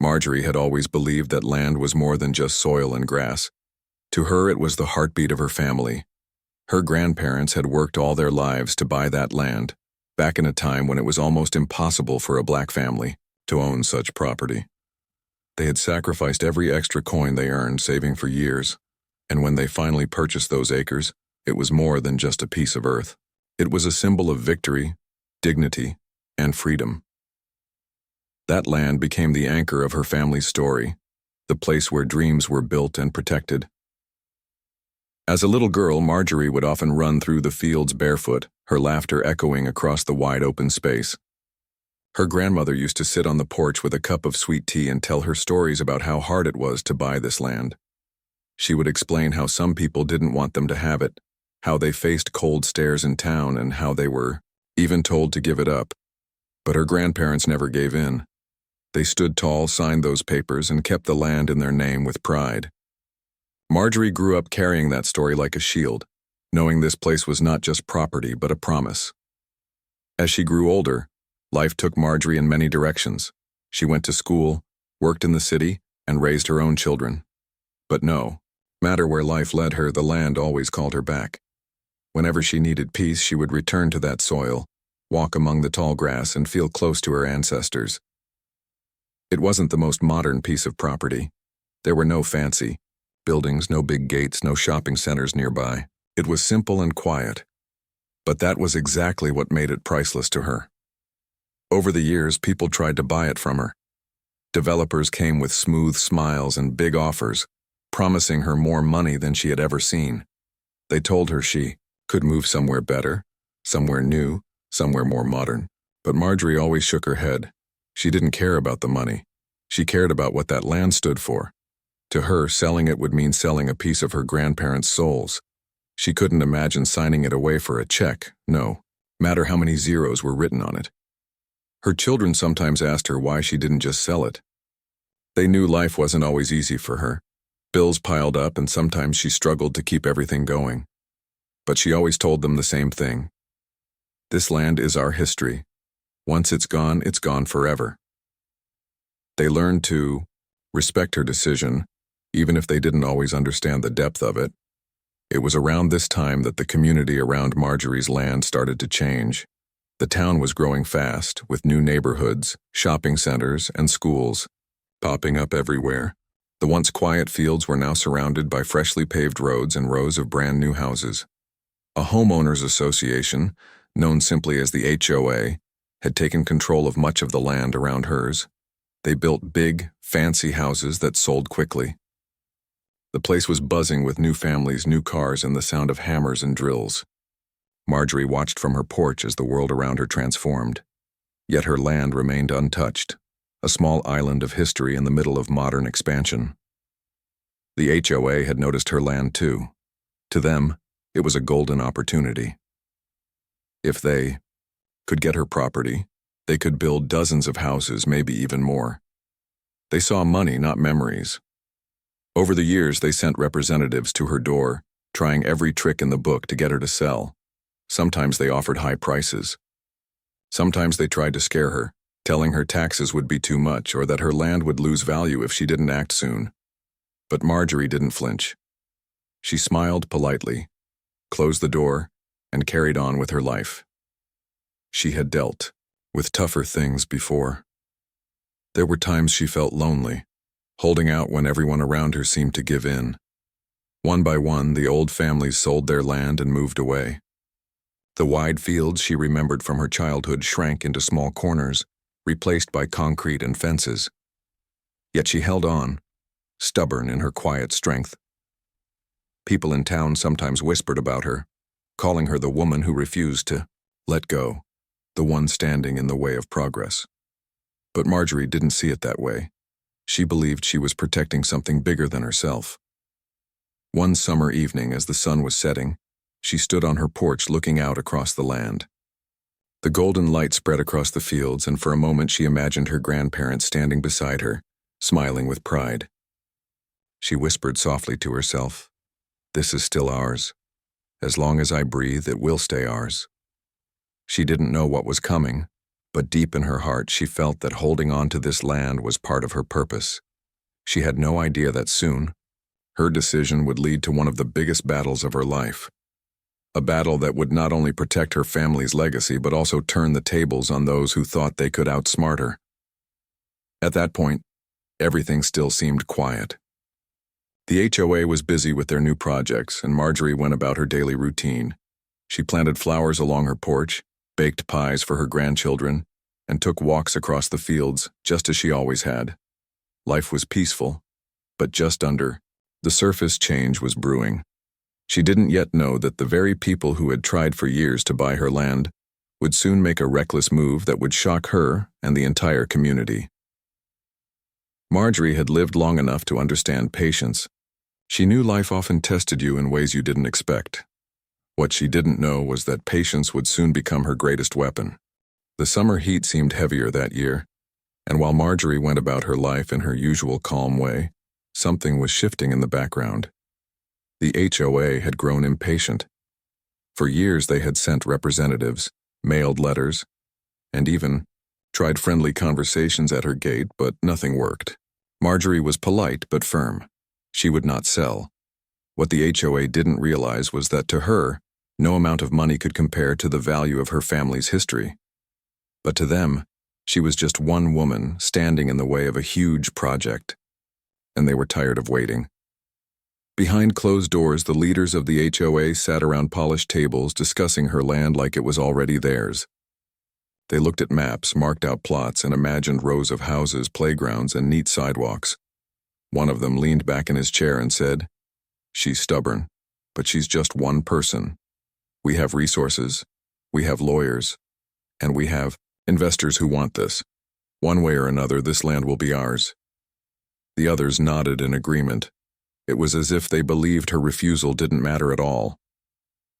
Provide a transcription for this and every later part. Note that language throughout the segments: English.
Marjorie had always believed that land was more than just soil and grass. To her, it was the heartbeat of her family. Her grandparents had worked all their lives to buy that land, back in a time when it was almost impossible for a black family to own such property. They had sacrificed every extra coin they earned, saving for years, and when they finally purchased those acres, it was more than just a piece of earth. It was a symbol of victory, dignity, and freedom. That land became the anchor of her family's story, the place where dreams were built and protected. As a little girl, Marjorie would often run through the fields barefoot, her laughter echoing across the wide open space. Her grandmother used to sit on the porch with a cup of sweet tea and tell her stories about how hard it was to buy this land. She would explain how some people didn't want them to have it, how they faced cold stares in town, and how they were even told to give it up. But her grandparents never gave in. They stood tall, signed those papers, and kept the land in their name with pride. Marjorie grew up carrying that story like a shield, knowing this place was not just property but a promise. As she grew older, life took Marjorie in many directions. She went to school, worked in the city, and raised her own children. But no matter where life led her, the land always called her back. Whenever she needed peace, she would return to that soil, walk among the tall grass, and feel close to her ancestors. It wasn't the most modern piece of property. There were no fancy buildings, no big gates, no shopping centers nearby. It was simple and quiet. But that was exactly what made it priceless to her. Over the years, people tried to buy it from her. Developers came with smooth smiles and big offers, promising her more money than she had ever seen. They told her she could move somewhere better, somewhere new, somewhere more modern. But Marjorie always shook her head. She didn't care about the money. She cared about what that land stood for. To her, selling it would mean selling a piece of her grandparents' souls. She couldn't imagine signing it away for a check, no matter how many zeros were written on it. Her children sometimes asked her why she didn't just sell it. They knew life wasn't always easy for her. Bills piled up, and sometimes she struggled to keep everything going. But she always told them the same thing. This land is our history. Once it's gone forever. They learned to respect her decision, even if they didn't always understand the depth of it. It was around this time that the community around Marjorie's land started to change. The town was growing fast, with new neighborhoods, shopping centers, and schools popping up everywhere. The once quiet fields were now surrounded by freshly paved roads and rows of brand new houses. A homeowners association, known simply as the HOA, had taken control of much of the land around hers. They built big, fancy houses that sold quickly. The place was buzzing with new families, new cars, and the sound of hammers and drills. Marjorie watched from her porch as the world around her transformed. Yet her land remained untouched, a small island of history in the middle of modern expansion. The HOA had noticed her land too. To them, it was a golden opportunity. If they could get her property, they could build dozens of houses, maybe even more. They saw money, not memories. Over the years, they sent representatives to her door, trying every trick in the book to get her to sell. Sometimes they offered high prices. Sometimes they tried to scare her, telling her taxes would be too much or that her land would lose value if she didn't act soon. But Marjorie didn't flinch. She smiled politely, closed the door, and carried on with her life. She had dealt with tougher things before. There were times she felt lonely, holding out when everyone around her seemed to give in. One by one, the old families sold their land and moved away. The wide fields she remembered from her childhood shrank into small corners, replaced by concrete and fences. Yet she held on, stubborn in her quiet strength. People in town sometimes whispered about her, calling her the woman who refused to let go, the one standing in the way of progress. But Marjorie didn't see it that way. She believed she was protecting something bigger than herself. One summer evening, as the sun was setting, she stood on her porch looking out across the land. The golden light spread across the fields, and for a moment she imagined her grandparents standing beside her, smiling with pride. She whispered softly to herself, "This is still ours. As long as I breathe, it will stay ours." She didn't know what was coming, But deep in her heart, she felt that holding on to this land was part of her purpose. She had no idea that soon, her decision would lead to one of the biggest battles of her life. A battle that would not only protect her family's legacy but also turn the tables on those who thought they could outsmart her. At that point, everything still seemed quiet. The HOA was busy with their new projects, and Marjorie went about her daily routine. She planted flowers along her porch, baked pies for her grandchildren, and took walks across the fields, just as she always had. Life was peaceful, but just under the surface, change was brewing. She didn't yet know that the very people who had tried for years to buy her land would soon make a reckless move that would shock her and the entire community. Marjorie had lived long enough to understand patience. She knew life often tested you in ways you didn't expect. What she didn't know was that patience would soon become her greatest weapon. The summer heat seemed heavier that year, and while Marjorie went about her life in her usual calm way, something was shifting in the background. The HOA had grown impatient. For years they had sent representatives, mailed letters, and even tried friendly conversations at her gate, but nothing worked. Marjorie was polite but firm. She would not sell. What the HOA didn't realize was that to her, no amount of money could compare to the value of her family's history. But to them, she was just one woman standing in the way of a huge project, and they were tired of waiting. Behind closed doors, the leaders of the HOA sat around polished tables discussing her land like it was already theirs. They looked at maps, marked out plots, and imagined rows of houses, playgrounds, and neat sidewalks. One of them leaned back in his chair and said, "She's stubborn, but she's just one person. We have resources, we have lawyers, and we have investors who want this. One way or another, this land will be ours." The others nodded in agreement. It was as if they believed her refusal didn't matter at all.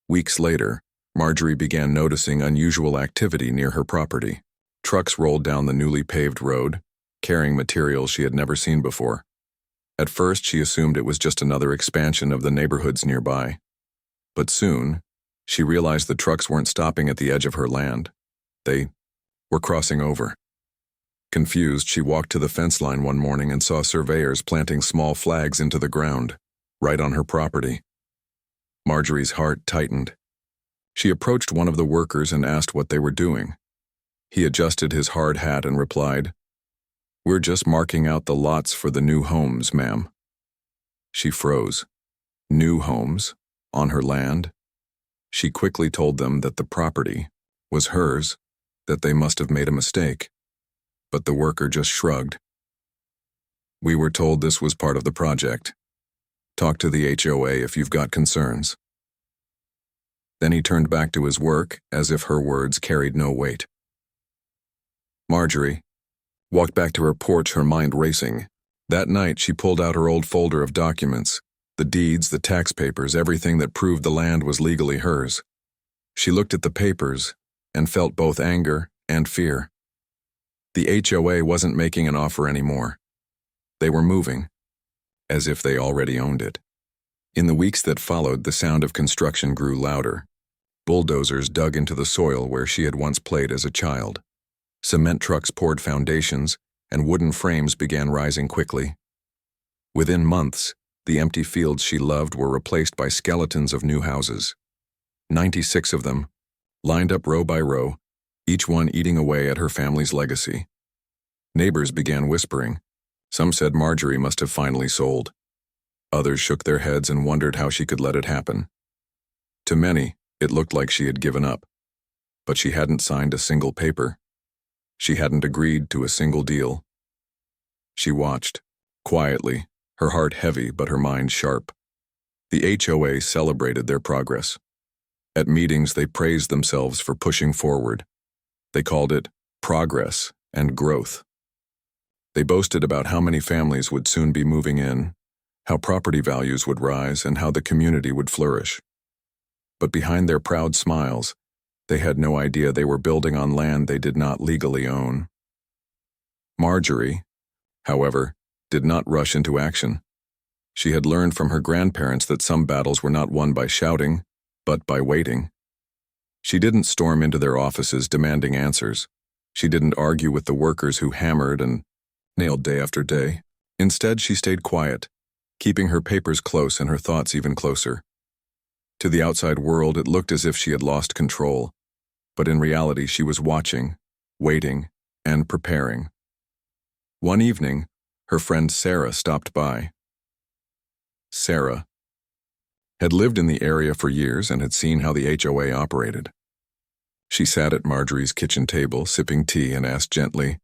Weeks later, Marjorie began noticing unusual activity near her property. Trucks rolled down the newly paved road, carrying materials she had never seen before. At first, she assumed it was just another expansion of the neighborhoods nearby. But soon, she realized the trucks weren't stopping at the edge of her land. They were crossing over. Confused, she walked to the fence line one morning and saw surveyors planting small flags into the ground, right on her property. Marjorie's heart tightened. She approached one of the workers and asked what they were doing. He adjusted his hard hat and replied, "We're just marking out the lots for the new homes, ma'am." She froze. New homes? On her land? She quickly told them that the property was hers, that they must have made a mistake. But the worker just shrugged. "We were told this was part of the project. Talk to the HOA if you've got concerns." Then he turned back to his work as if her words carried no weight. Marjorie walked back to her porch, her mind racing. That night, she pulled out her old folder of documents, the deeds, the tax papers, everything that proved the land was legally hers. She looked at the papers and felt both anger and fear. The HOA wasn't making an offer anymore. They were moving, as if they already owned it. In the weeks that followed, the sound of construction grew louder. Bulldozers dug into the soil where she had once played as a child. Cement trucks poured foundations, and wooden frames began rising quickly. Within months, the empty fields she loved were replaced by skeletons of new houses. 96 of them, lined up row by row, each one eating away at her family's legacy. Neighbors began whispering. Some said Marjorie must have finally sold. Others shook their heads and wondered how she could let it happen. To many, it looked like she had given up. But she hadn't signed a single paper. She hadn't agreed to a single deal. She watched, quietly, her heart heavy but her mind sharp. The HOA celebrated their progress. At meetings, they praised themselves for pushing forward. They called it progress and growth. They boasted about how many families would soon be moving in, how property values would rise, and how the community would flourish. But behind their proud smiles, they had no idea they were building on land they did not legally own. Marjorie, however, did not rush into action. She had learned from her grandparents that some battles were not won by shouting, but by waiting. She didn't storm into their offices demanding answers. She didn't argue with the workers who hammered and nailed day after day. Instead, she stayed quiet, keeping her papers close and her thoughts even closer. To the outside world, it looked as if she had lost control, but in reality, she was watching, waiting, and preparing. One evening, her friend Sarah stopped by. Sarah had lived in the area for years and had seen how the HOA operated. She sat at Marjorie's kitchen table, sipping tea, and asked gently,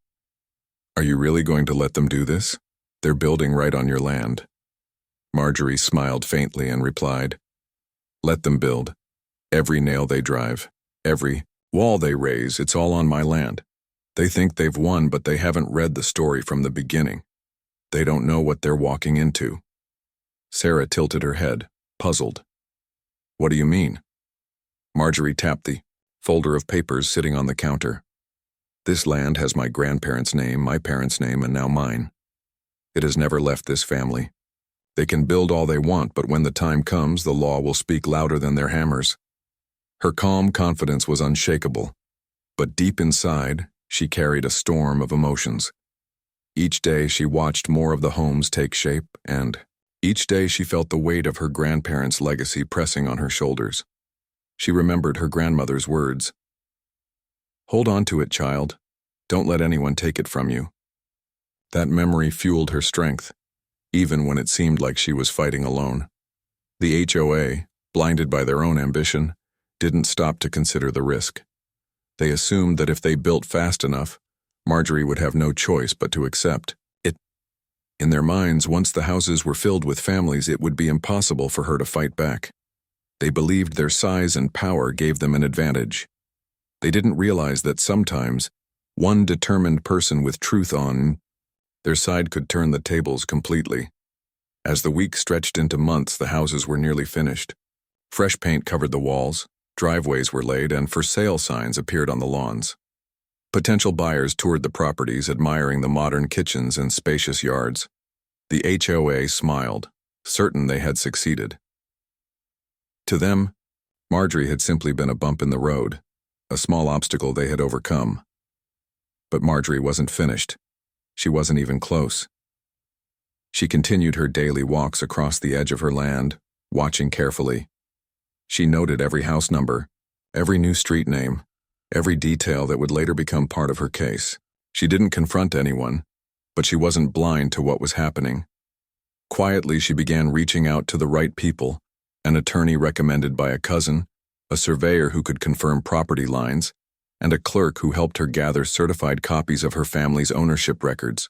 "Are you really going to let them do this? They're building right on your land." Marjorie smiled faintly and replied, "Let them build. Every nail they drive, every wall they raise, it's all on my land. They think they've won, but they haven't read the story from the beginning. They don't know what they're walking into." Sarah tilted her head, puzzled. "What do you mean?" Marjorie tapped the folder of papers sitting on the counter. "This land has my grandparents' name, my parents' name, and now mine. It has never left this family. They can build all they want, but when the time comes, the law will speak louder than their hammers." Her calm confidence was unshakable, but deep inside, she carried a storm of emotions. Each day she watched more of the homes take shape, and each day she felt the weight of her grandparents' legacy pressing on her shoulders. She remembered her grandmother's words. "Hold on to it, child. Don't let anyone take it from you." That memory fueled her strength, even when it seemed like she was fighting alone. The HOA, blinded by their own ambition, didn't stop to consider the risk. They assumed that if they built fast enough, Marjorie would have no choice but to accept it. In their minds, once the houses were filled with families, it would be impossible for her to fight back. They believed their size and power gave them an advantage. They didn't realize that sometimes one determined person with truth on their side could turn the tables completely. As the weeks stretched into months, the houses were nearly finished. Fresh paint covered the walls, driveways were laid, and for sale signs appeared on the lawns. Potential buyers toured the properties, admiring the modern kitchens and spacious yards. The HOA smiled, certain they had succeeded. To them, Marjorie had simply been a bump in the road, a small obstacle they had overcome. But Marjorie wasn't finished. She wasn't even close. She continued her daily walks across the edge of her land, watching carefully. She noted every house number, every new street name, every detail that would later become part of her case. She didn't confront anyone, but she wasn't blind to what was happening. Quietly, she began reaching out to the right people, an attorney recommended by a cousin, a surveyor who could confirm property lines, and a clerk who helped her gather certified copies of her family's ownership records.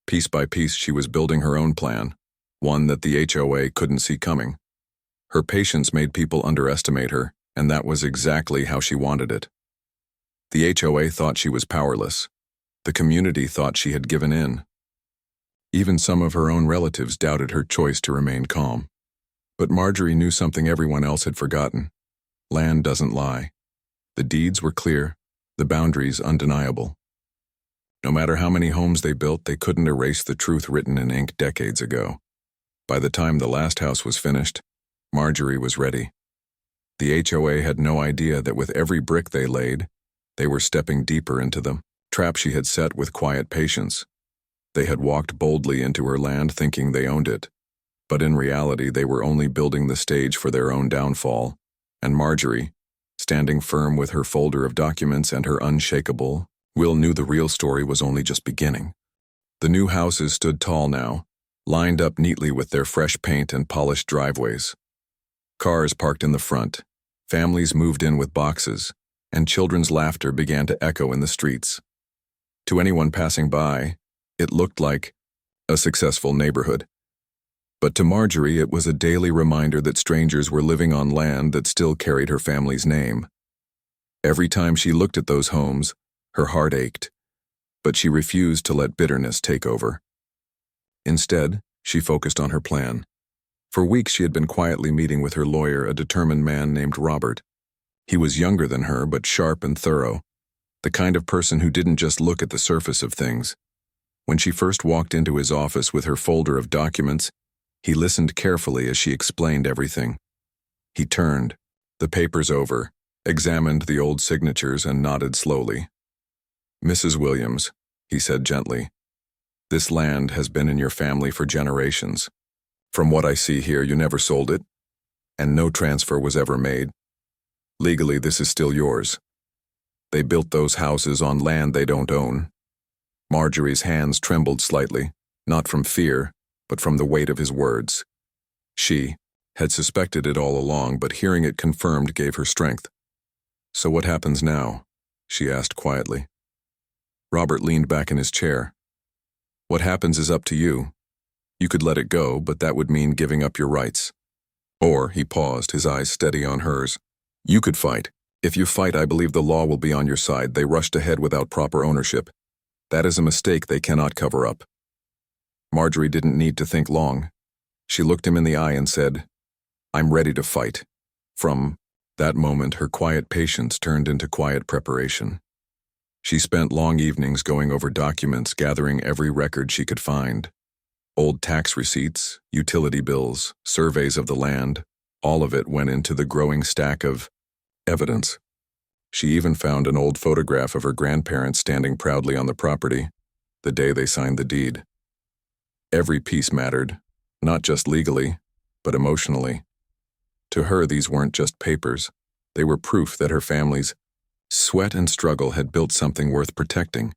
Piece by piece, she was building her own plan, one that the HOA couldn't see coming. Her patience made people underestimate her, and that was exactly how she wanted it. The HOA thought she was powerless. The community thought she had given in. Even some of her own relatives doubted her choice to remain calm. But Marjorie knew something everyone else had forgotten. Land doesn't lie. The deeds were clear, the boundaries undeniable. No matter how many homes they built, they couldn't erase the truth written in ink decades ago. By the time the last house was finished, Marjorie was ready. The HOA had no idea that with every brick they laid, they were stepping deeper into the trap she had set with quiet patience. They had walked boldly into her land thinking they owned it, but in reality they were only building the stage for their own downfall, and Marjorie, standing firm with her folder of documents and her unshakable will, knew the real story was only just beginning. The new houses stood tall now, lined up neatly with their fresh paint and polished driveways. Cars parked in the front, families moved in with boxes, and children's laughter began to echo in the streets. To anyone passing by, it looked like a successful neighborhood. But to Marjorie, it was a daily reminder that strangers were living on land that still carried her family's name. Every time she looked at those homes, her heart ached, but she refused to let bitterness take over. Instead, she focused on her plan. For weeks she had been quietly meeting with her lawyer, a determined man named Robert. He was younger than her, but sharp and thorough, the kind of person who didn't just look at the surface of things. When she first walked into his office with her folder of documents, he listened carefully as she explained everything. He turned the papers over, examined the old signatures, and nodded slowly. "Mrs. Williams," he said gently, "this land has been in your family for generations. From what I see here, you never sold it, and no transfer was ever made. Legally, this is still yours. They built those houses on land they don't own." Marjorie's hands trembled slightly, not from fear, but from the weight of his words. She had suspected it all along, but hearing it confirmed gave her strength. "So what happens now?" she asked quietly. Robert leaned back in his chair. "What happens is up to you. You could let it go, but that would mean giving up your rights. Or," he paused, his eyes steady on hers, "you could fight. If you fight, I believe the law will be on your side. They rushed ahead without proper ownership. That is a mistake they cannot cover up." Marjorie didn't need to think long. She looked him in the eye and said, "I'm ready to fight." From that moment, her quiet patience turned into quiet preparation. She spent long evenings going over documents, gathering every record she could find. Old tax receipts, utility bills, surveys of the land, all of it went into the growing stack of evidence. She even found an old photograph of her grandparents standing proudly on the property, the day they signed the deed. Every piece mattered, not just legally, but emotionally. To her, these weren't just papers. They were proof that her family's sweat and struggle had built something worth protecting.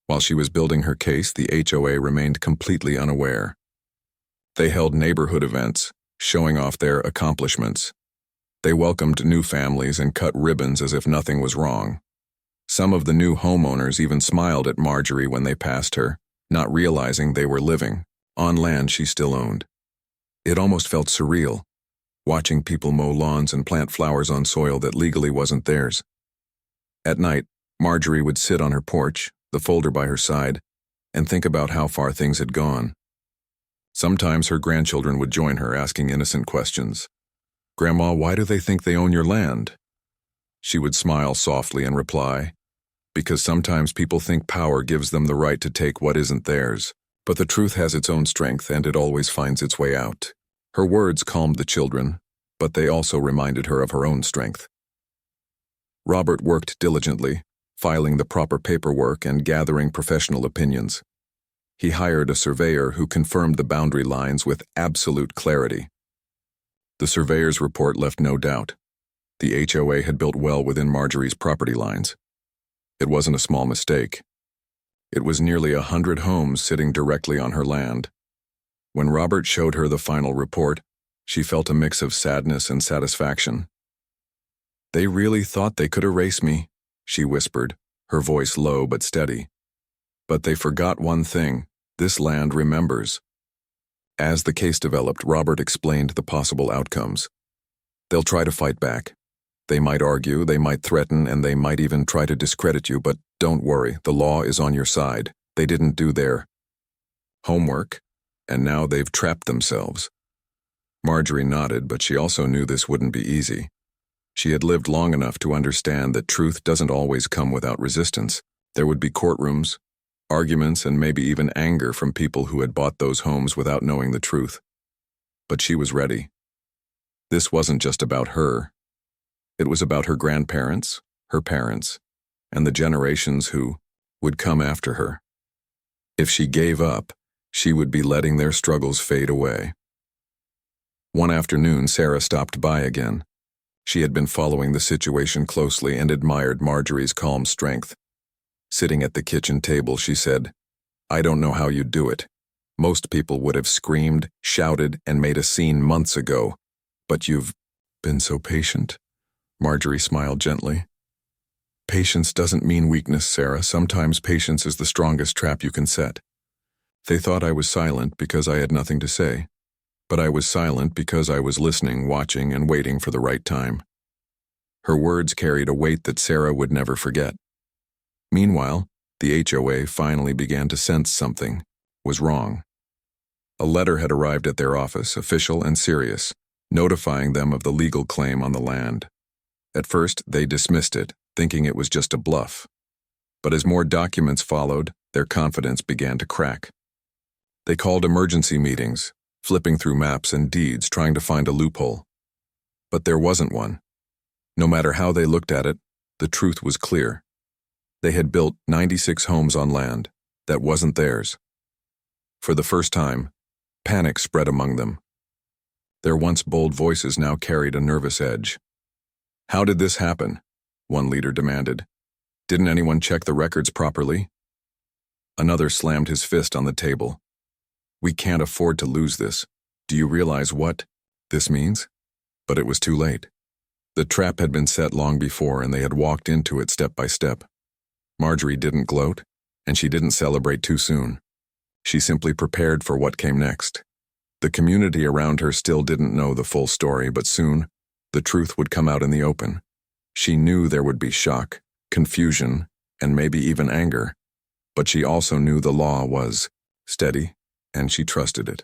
While she was building her case, the HOA remained completely unaware. They held neighborhood events, showing off their accomplishments. They welcomed new families and cut ribbons as if nothing was wrong. Some of the new homeowners even smiled at Marjorie when they passed her, not realizing they were living on land she still owned. It almost felt surreal, watching people mow lawns and plant flowers on soil that legally wasn't theirs. At night, Marjorie would sit on her porch, the folder by her side, and think about how far things had gone. Sometimes her grandchildren would join her, asking innocent questions. "Grandma, why do they think they own your land?" She would smile softly and reply, "Because sometimes people think power gives them the right to take what isn't theirs. But the truth has its own strength, and it always finds its way out." Her words calmed the children, but they also reminded her of her own strength. Robert worked diligently, filing the proper paperwork and gathering professional opinions. He hired a surveyor who confirmed the boundary lines with absolute clarity. The surveyor's report left no doubt. The HOA had built well within Marjorie's property lines. It wasn't a small mistake. It was nearly 100 homes sitting directly on her land. When Robert showed her the final report, she felt a mix of sadness and satisfaction. "They really thought they could erase me," she whispered, her voice low but steady. "But they forgot one thing: this land remembers." As the case developed, Robert explained the possible outcomes. "They'll try to fight back. They might argue, they might threaten, and they might even try to discredit you, but don't worry, the law is on your side. They didn't do their homework, and now they've trapped themselves." Marjorie nodded, but she also knew this wouldn't be easy. She had lived long enough to understand that truth doesn't always come without resistance. There would be courtrooms, arguments, and maybe even anger from people who had bought those homes without knowing the truth. But she was ready. This wasn't just about her. It was about her grandparents, her parents, and the generations who would come after her. If she gave up, she would be letting their struggles fade away. One afternoon, Sarah stopped by again. She had been following the situation closely and admired Marjorie's calm strength. Sitting at the kitchen table, she said, "I don't know how you do it. Most people would have screamed, shouted, and made a scene months ago. But you've been so patient." Marjorie smiled gently. "Patience doesn't mean weakness, Sarah. Sometimes patience is the strongest trap you can set. They thought I was silent because I had nothing to say. But I was silent because I was listening, watching, and waiting for the right time." Her words carried a weight that Sarah would never forget. Meanwhile, the HOA finally began to sense something was wrong. A letter had arrived at their office, official and serious, notifying them of the legal claim on the land. At first, they dismissed it, thinking it was just a bluff. But as more documents followed, their confidence began to crack. They called emergency meetings, flipping through maps and deeds, trying to find a loophole. But there wasn't one. No matter how they looked at it, the truth was clear. They had built 96 homes on land that wasn't theirs. For the first time, panic spread among them. Their once bold voices now carried a nervous edge. "How did this happen?" one leader demanded. "Didn't anyone check the records properly?" Another slammed his fist on the table. "We can't afford to lose this. Do you realize what this means?" But it was too late. The trap had been set long before, and they had walked into it step by step. Marjorie didn't gloat, and she didn't celebrate too soon. She simply prepared for what came next. The community around her still didn't know the full story, but soon, the truth would come out in the open. She knew there would be shock, confusion, and maybe even anger. But she also knew the law was steady, and she trusted it.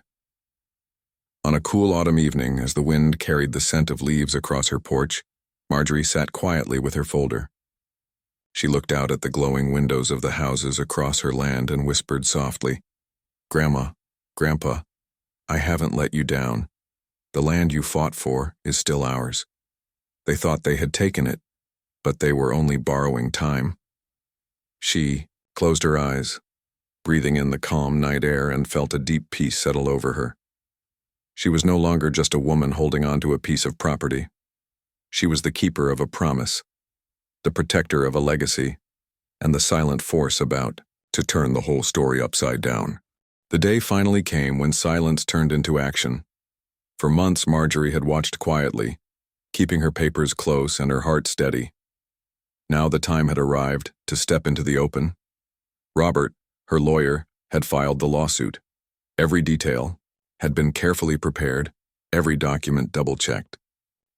On a cool autumn evening, as the wind carried the scent of leaves across her porch, Marjorie sat quietly with her folder. She looked out at the glowing windows of the houses across her land and whispered softly, "Grandma, Grandpa, I haven't let you down. The land you fought for is still ours." They thought they had taken it, but they were only borrowing time. She closed her eyes, breathing in the calm night air, and felt a deep peace settle over her. She was no longer just a woman holding on to a piece of property. She was the keeper of a promise, the protector of a legacy, and the silent force about to turn the whole story upside down. The day finally came when silence turned into action. For months, Marjorie had watched quietly, keeping her papers close and her heart steady. Now the time had arrived to step into the open. Robert, her lawyer, had filed the lawsuit. Every detail had been carefully prepared, every document double-checked.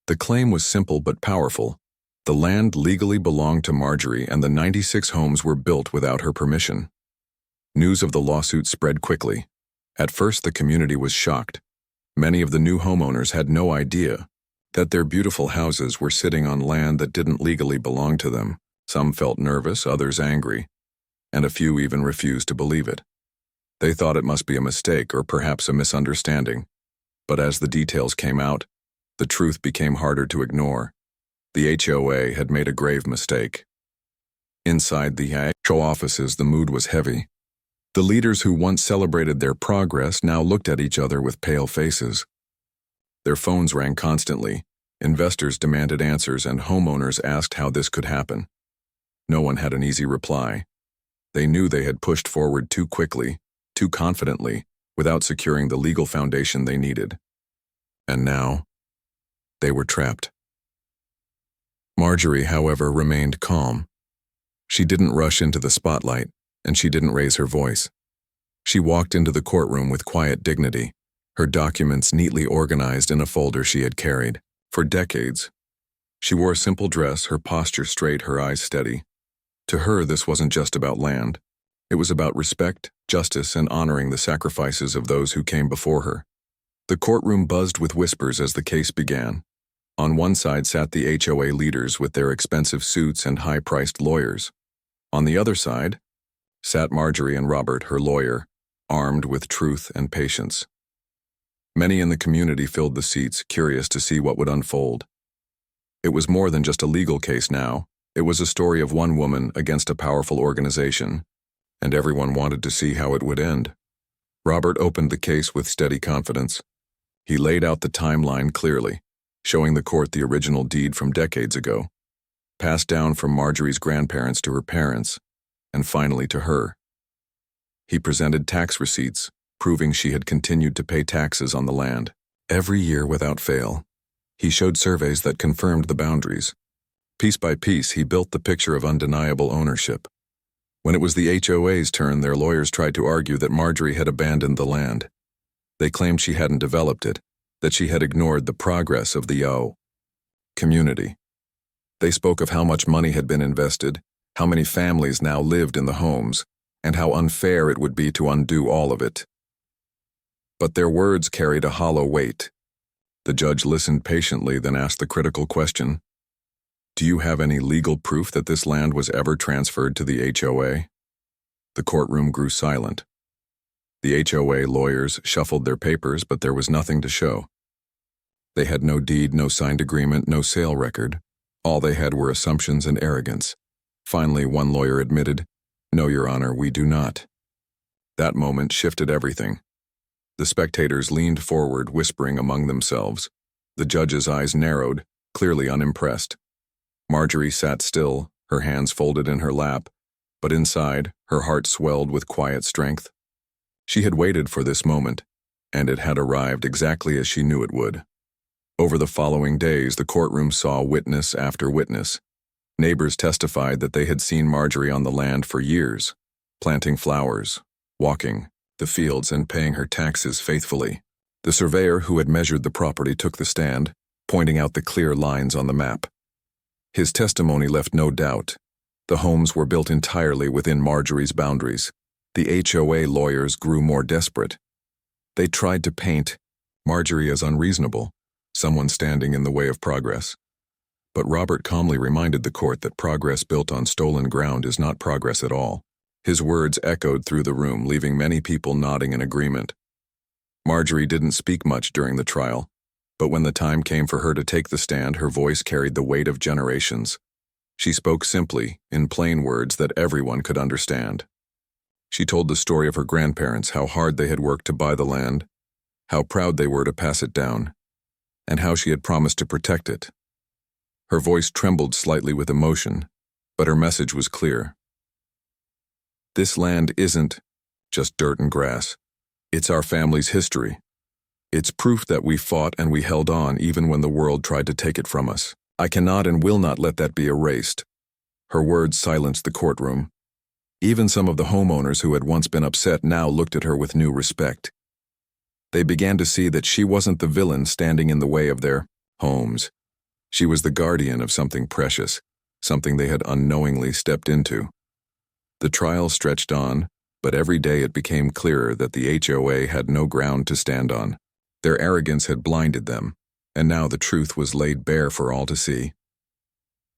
The claim was simple but powerful. The land legally belonged to Marjorie, and the 96 homes were built without her permission. News of the lawsuit spread quickly. At first, the community was shocked. Many of the new homeowners had no idea that their beautiful houses were sitting on land that didn't legally belong to them. Some felt nervous, others angry, and a few even refused to believe it. They thought it must be a mistake or perhaps a misunderstanding. But as the details came out, the truth became harder to ignore. The HOA had made a grave mistake. Inside the HOA offices, the mood was heavy. The leaders who once celebrated their progress now looked at each other with pale faces. Their phones rang constantly. Investors demanded answers, and homeowners asked how this could happen. No one had an easy reply. They knew they had pushed forward too quickly, too confidently, without securing the legal foundation they needed. And now, they were trapped. Marjorie, however, remained calm. She didn't rush into the spotlight, and she didn't raise her voice. She walked into the courtroom with quiet dignity, her documents neatly organized in a folder she had carried for decades. She wore a simple dress, her posture straight, her eyes steady. To her, this wasn't just about land. It was about respect, justice, and honoring the sacrifices of those who came before her. The courtroom buzzed with whispers as the case began. On one side sat the HOA leaders with their expensive suits and high-priced lawyers. On the other side sat Marjorie and Robert, her lawyer, armed with truth and patience. Many in the community filled the seats, curious to see what would unfold. It was more than just a legal case now. It was a story of one woman against a powerful organization, and everyone wanted to see how it would end. Robert opened the case with steady confidence. He laid out the timeline clearly, showing the court the original deed from decades ago, passed down from Marjorie's grandparents to her parents, and finally to her. He presented tax receipts, proving she had continued to pay taxes on the land every year without fail. He showed surveys that confirmed the boundaries. Piece by piece, he built the picture of undeniable ownership. When it was the HOA's turn, their lawyers tried to argue that Marjorie had abandoned the land. They claimed she hadn't developed it, that she had ignored the progress of the community. They spoke of how much money had been invested, how many families now lived in the homes, and how unfair it would be to undo all of it. But their words carried a hollow weight. The judge listened patiently, then asked the critical question, "Do you have any legal proof that this land was ever transferred to the HOA?" The courtroom grew silent. The HOA lawyers shuffled their papers, but there was nothing to show. They had no deed, no signed agreement, no sale record. All they had were assumptions and arrogance. Finally, one lawyer admitted, "No, Your Honor, we do not." That moment shifted everything. The spectators leaned forward, whispering among themselves. The judge's eyes narrowed, clearly unimpressed. Marjorie sat still, her hands folded in her lap, but inside, her heart swelled with quiet strength. She had waited for this moment, and it had arrived exactly as she knew it would. Over the following days, the courtroom saw witness after witness. Neighbors testified that they had seen Marjorie on the land for years, planting flowers, walking the fields, and paying her taxes faithfully. The surveyor who had measured the property took the stand, pointing out the clear lines on the map. His testimony left no doubt. The homes were built entirely within Marjorie's boundaries. The HOA lawyers grew more desperate. They tried to paint Marjorie as unreasonable, someone standing in the way of progress. But Robert calmly reminded the court that progress built on stolen ground is not progress at all. His words echoed through the room, leaving many people nodding in agreement. Marjorie didn't speak much during the trial, but when the time came for her to take the stand, her voice carried the weight of generations. She spoke simply, in plain words that everyone could understand. She told the story of her grandparents, how hard they had worked to buy the land, how proud they were to pass it down, and how she had promised to protect it. Her voice trembled slightly with emotion, but her message was clear. This land isn't just dirt and grass. It's our family's history. It's proof that we fought and we held on even when the world tried to take it from us. I cannot and will not let that be erased. Her words silenced the courtroom. Even some of the homeowners who had once been upset now looked at her with new respect. They began to see that she wasn't the villain standing in the way of their homes. She was the guardian of something precious, something they had unknowingly stepped into. The trial stretched on, but every day it became clearer that the HOA had no ground to stand on. Their arrogance had blinded them, and now the truth was laid bare for all to see.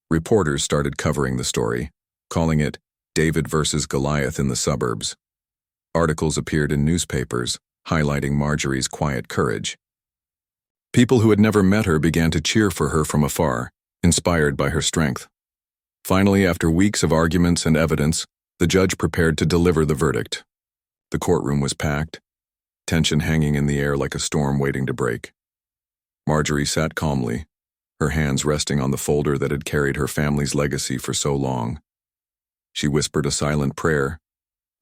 Reporters started covering the story, calling it David versus Goliath in the suburbs. Articles appeared in newspapers, highlighting Marjorie's quiet courage. People who had never met her began to cheer for her from afar, inspired by her strength. Finally, after weeks of arguments and evidence, the judge prepared to deliver the verdict. The courtroom was packed, tension hanging in the air like a storm waiting to break. Marjorie sat calmly, her hands resting on the folder that had carried her family's legacy for so long. She whispered a silent prayer,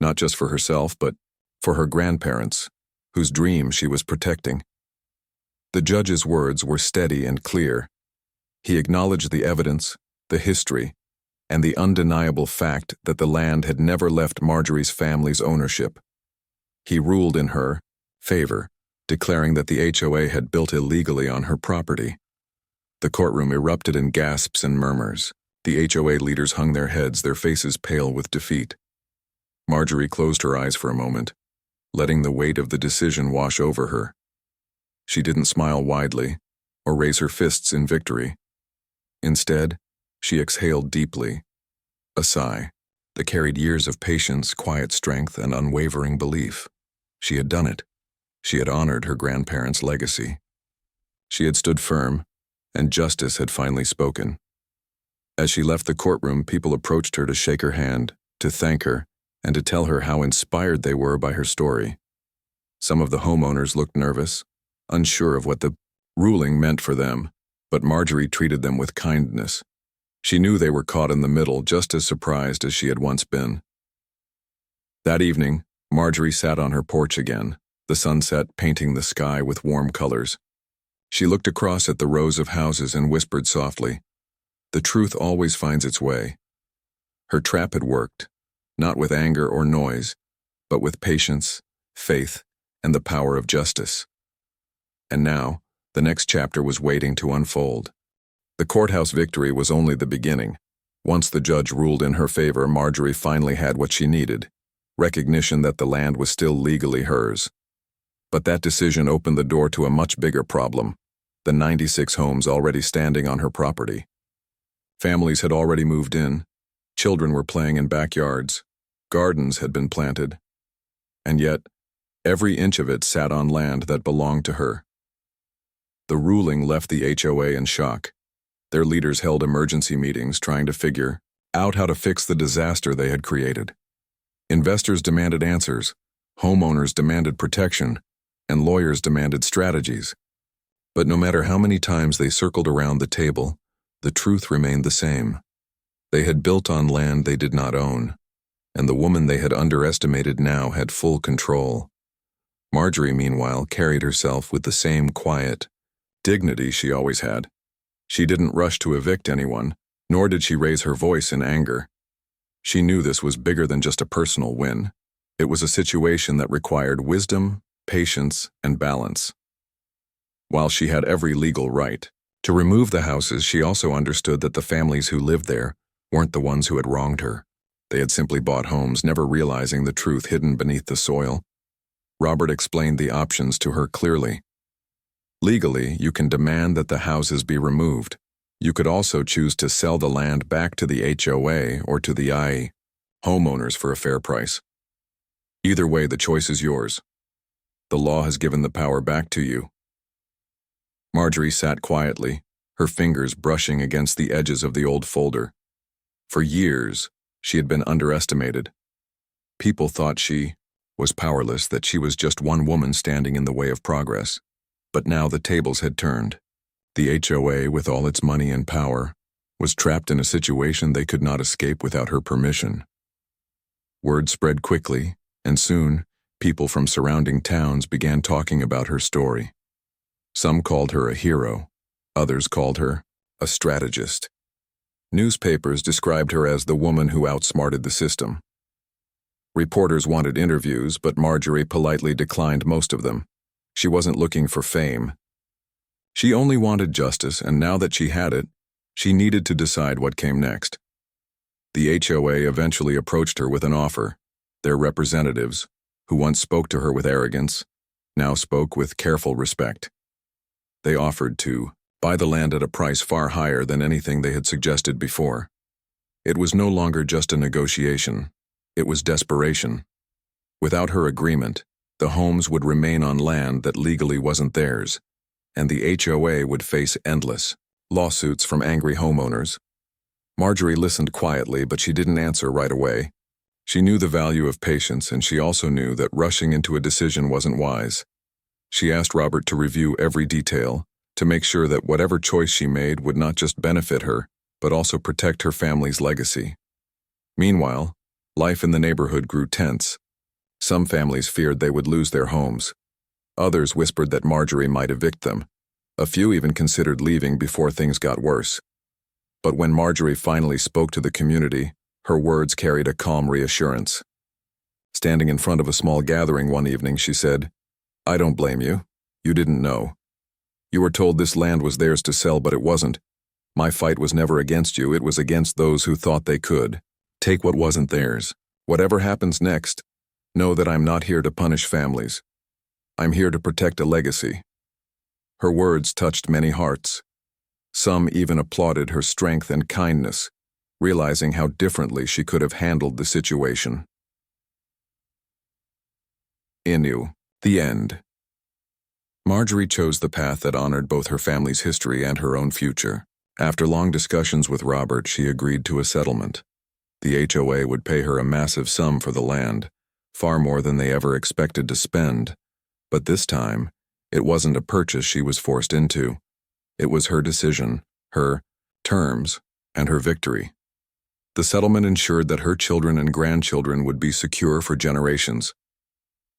not just for herself, but for her grandparents, whose dreams she was protecting. The judge's words were steady and clear. He acknowledged the evidence, the history, and the undeniable fact that the land had never left Marjorie's family's ownership. He ruled in her favor, declaring that the HOA had built illegally on her property. The courtroom erupted in gasps and murmurs. The HOA leaders hung their heads, their faces pale with defeat. Marjorie closed her eyes for a moment, letting the weight of the decision wash over her. She didn't smile widely or raise her fists in victory. Instead, she exhaled deeply, a sigh that carried years of patience, quiet strength, and unwavering belief. She had done it. She had honored her grandparents' legacy. She had stood firm, and justice had finally spoken. As she left the courtroom, people approached her to shake her hand, to thank her, and to tell her how inspired they were by her story. Some of the homeowners looked nervous, unsure of what the ruling meant for them, but Marjorie treated them with kindness. She knew they were caught in the middle, just as surprised as she had once been. That evening, Marjorie sat on her porch again, the sunset painting the sky with warm colors. She looked across at the rows of houses and whispered softly, "The truth always finds its way." Her trap had worked, not with anger or noise, but with patience, faith, and the power of justice. And now, the next chapter was waiting to unfold. The courthouse victory was only the beginning. Once the judge ruled in her favor, Marjorie finally had what she needed, recognition that the land was still legally hers. But that decision opened the door to a much bigger problem, the 96 homes already standing on her property. Families had already moved in, children were playing in backyards, gardens had been planted, and yet, every inch of it sat on land that belonged to her. The ruling left the HOA in shock. Their leaders held emergency meetings trying to figure out how to fix the disaster they had created. Investors demanded answers, homeowners demanded protection, and lawyers demanded strategies. But no matter how many times they circled around the table, the truth remained the same. They had built on land they did not own, and the woman they had underestimated now had full control. Marjorie, meanwhile, carried herself with the same quiet dignity she always had. She didn't rush to evict anyone, nor did she raise her voice in anger. She knew this was bigger than just a personal win. It was a situation that required wisdom, patience, and balance. While she had every legal right to remove the houses, she also understood that the families who lived there weren't the ones who had wronged her. They had simply bought homes, never realizing the truth hidden beneath the soil. Robert explained the options to her clearly. Legally, you can demand that the houses be removed. You could also choose to sell the land back to the HOA or to the homeowners for a fair price. Either way, the choice is yours. The law has given the power back to you. Marjorie sat quietly, her fingers brushing against the edges of the old folder. For years, she had been underestimated. People thought she was powerless, that she was just one woman standing in the way of progress. But now the tables had turned. The HOA, with all its money and power, was trapped in a situation they could not escape without her permission. Word spread quickly, and soon, people from surrounding towns began talking about her story. Some called her a hero, others called her a strategist. Newspapers described her as the woman who outsmarted the system. Reporters wanted interviews, but Marjorie politely declined most of them. She wasn't looking for fame. She only wanted justice, and now that she had it, she needed to decide what came next. The HOA eventually approached her with an offer. Their representatives, who once spoke to her with arrogance, now spoke with careful respect. They offered to buy the land at a price far higher than anything they had suggested before. It was no longer just a negotiation. It was desperation. Without her agreement, the homes would remain on land that legally wasn't theirs, and the HOA would face endless lawsuits from angry homeowners. Marjorie listened quietly, but she didn't answer right away. She knew the value of patience, and she also knew that rushing into a decision wasn't wise. She asked Robert to review every detail, to make sure that whatever choice she made would not just benefit her, but also protect her family's legacy. Meanwhile, life in the neighborhood grew tense. Some families feared they would lose their homes. Others whispered that Marjorie might evict them. A few even considered leaving before things got worse. But when Marjorie finally spoke to the community, her words carried a calm reassurance. Standing in front of a small gathering one evening, she said, "I don't blame you. You didn't know. You were told this land was theirs to sell, but it wasn't. My fight was never against you, it was against those who thought they could take what wasn't theirs. Whatever happens next, know that I'm not here to punish families. I'm here to protect a legacy." Her words touched many hearts. Some even applauded her strength and kindness, realizing how differently she could have handled the situation. The end. Marjorie chose the path that honored both her family's history and her own future. After long discussions with Robert, she agreed to a settlement. The HOA would pay her a massive sum for the land, far more than they ever expected to spend. But this time, it wasn't a purchase she was forced into. It was her decision, her terms, and her victory. The settlement ensured that her children and grandchildren would be secure for generations.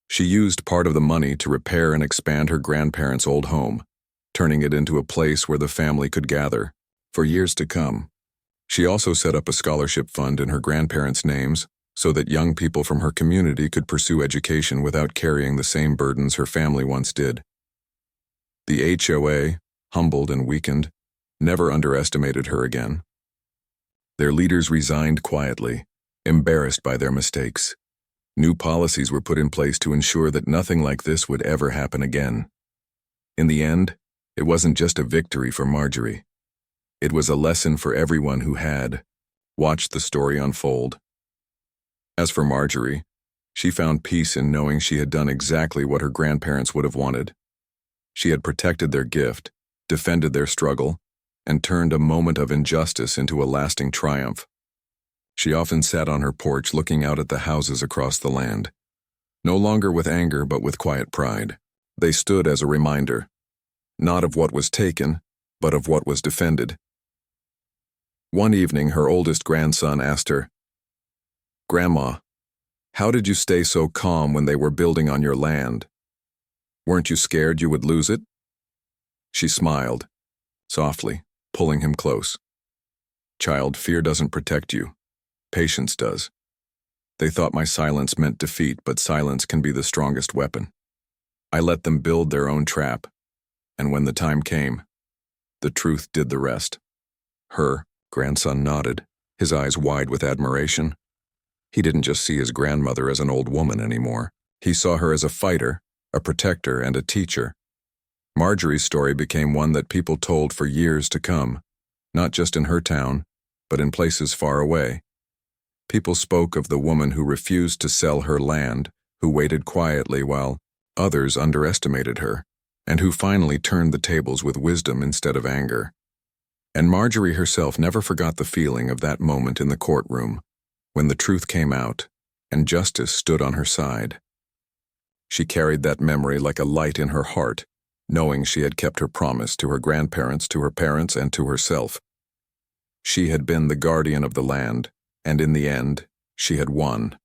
She used part of the money to repair and expand her grandparents' old home, turning it into a place where the family could gather for years to come. She also set up a scholarship fund in her grandparents' names so that young people from her community could pursue education without carrying the same burdens her family once did. The HOA, humbled and weakened, never underestimated her again. Their leaders resigned quietly, embarrassed by their mistakes. New policies were put in place to ensure that nothing like this would ever happen again. In the end, it wasn't just a victory for Marjorie. It was a lesson for everyone who had watched the story unfold. As for Marjorie, she found peace in knowing she had done exactly what her grandparents would have wanted. She had protected their gift, defended their struggle, and turned a moment of injustice into a lasting triumph. She often sat on her porch looking out at the houses across the land, no longer with anger but with quiet pride. They stood as a reminder, not of what was taken, but of what was defended. One evening, her oldest grandson asked her, "Grandma, how did you stay so calm when they were building on your land? Weren't you scared you would lose it?" She smiled, softly, pulling him close. "Child, fear doesn't protect you. Patience does. They thought my silence meant defeat, but silence can be the strongest weapon. I let them build their own trap, and when the time came, the truth did the rest." Her grandson nodded, his eyes wide with admiration. He didn't just see his grandmother as an old woman anymore. He saw her as a fighter, a protector, and a teacher. Marjorie's story became one that people told for years to come, not just in her town, but in places far away. People spoke of the woman who refused to sell her land, who waited quietly while others underestimated her, and who finally turned the tables with wisdom instead of anger. And Marjorie herself never forgot the feeling of that moment in the courtroom, when the truth came out and justice stood on her side. She carried that memory like a light in her heart, knowing she had kept her promise to her grandparents, to her parents, and to herself. She had been the guardian of the land, and in the end, she had won.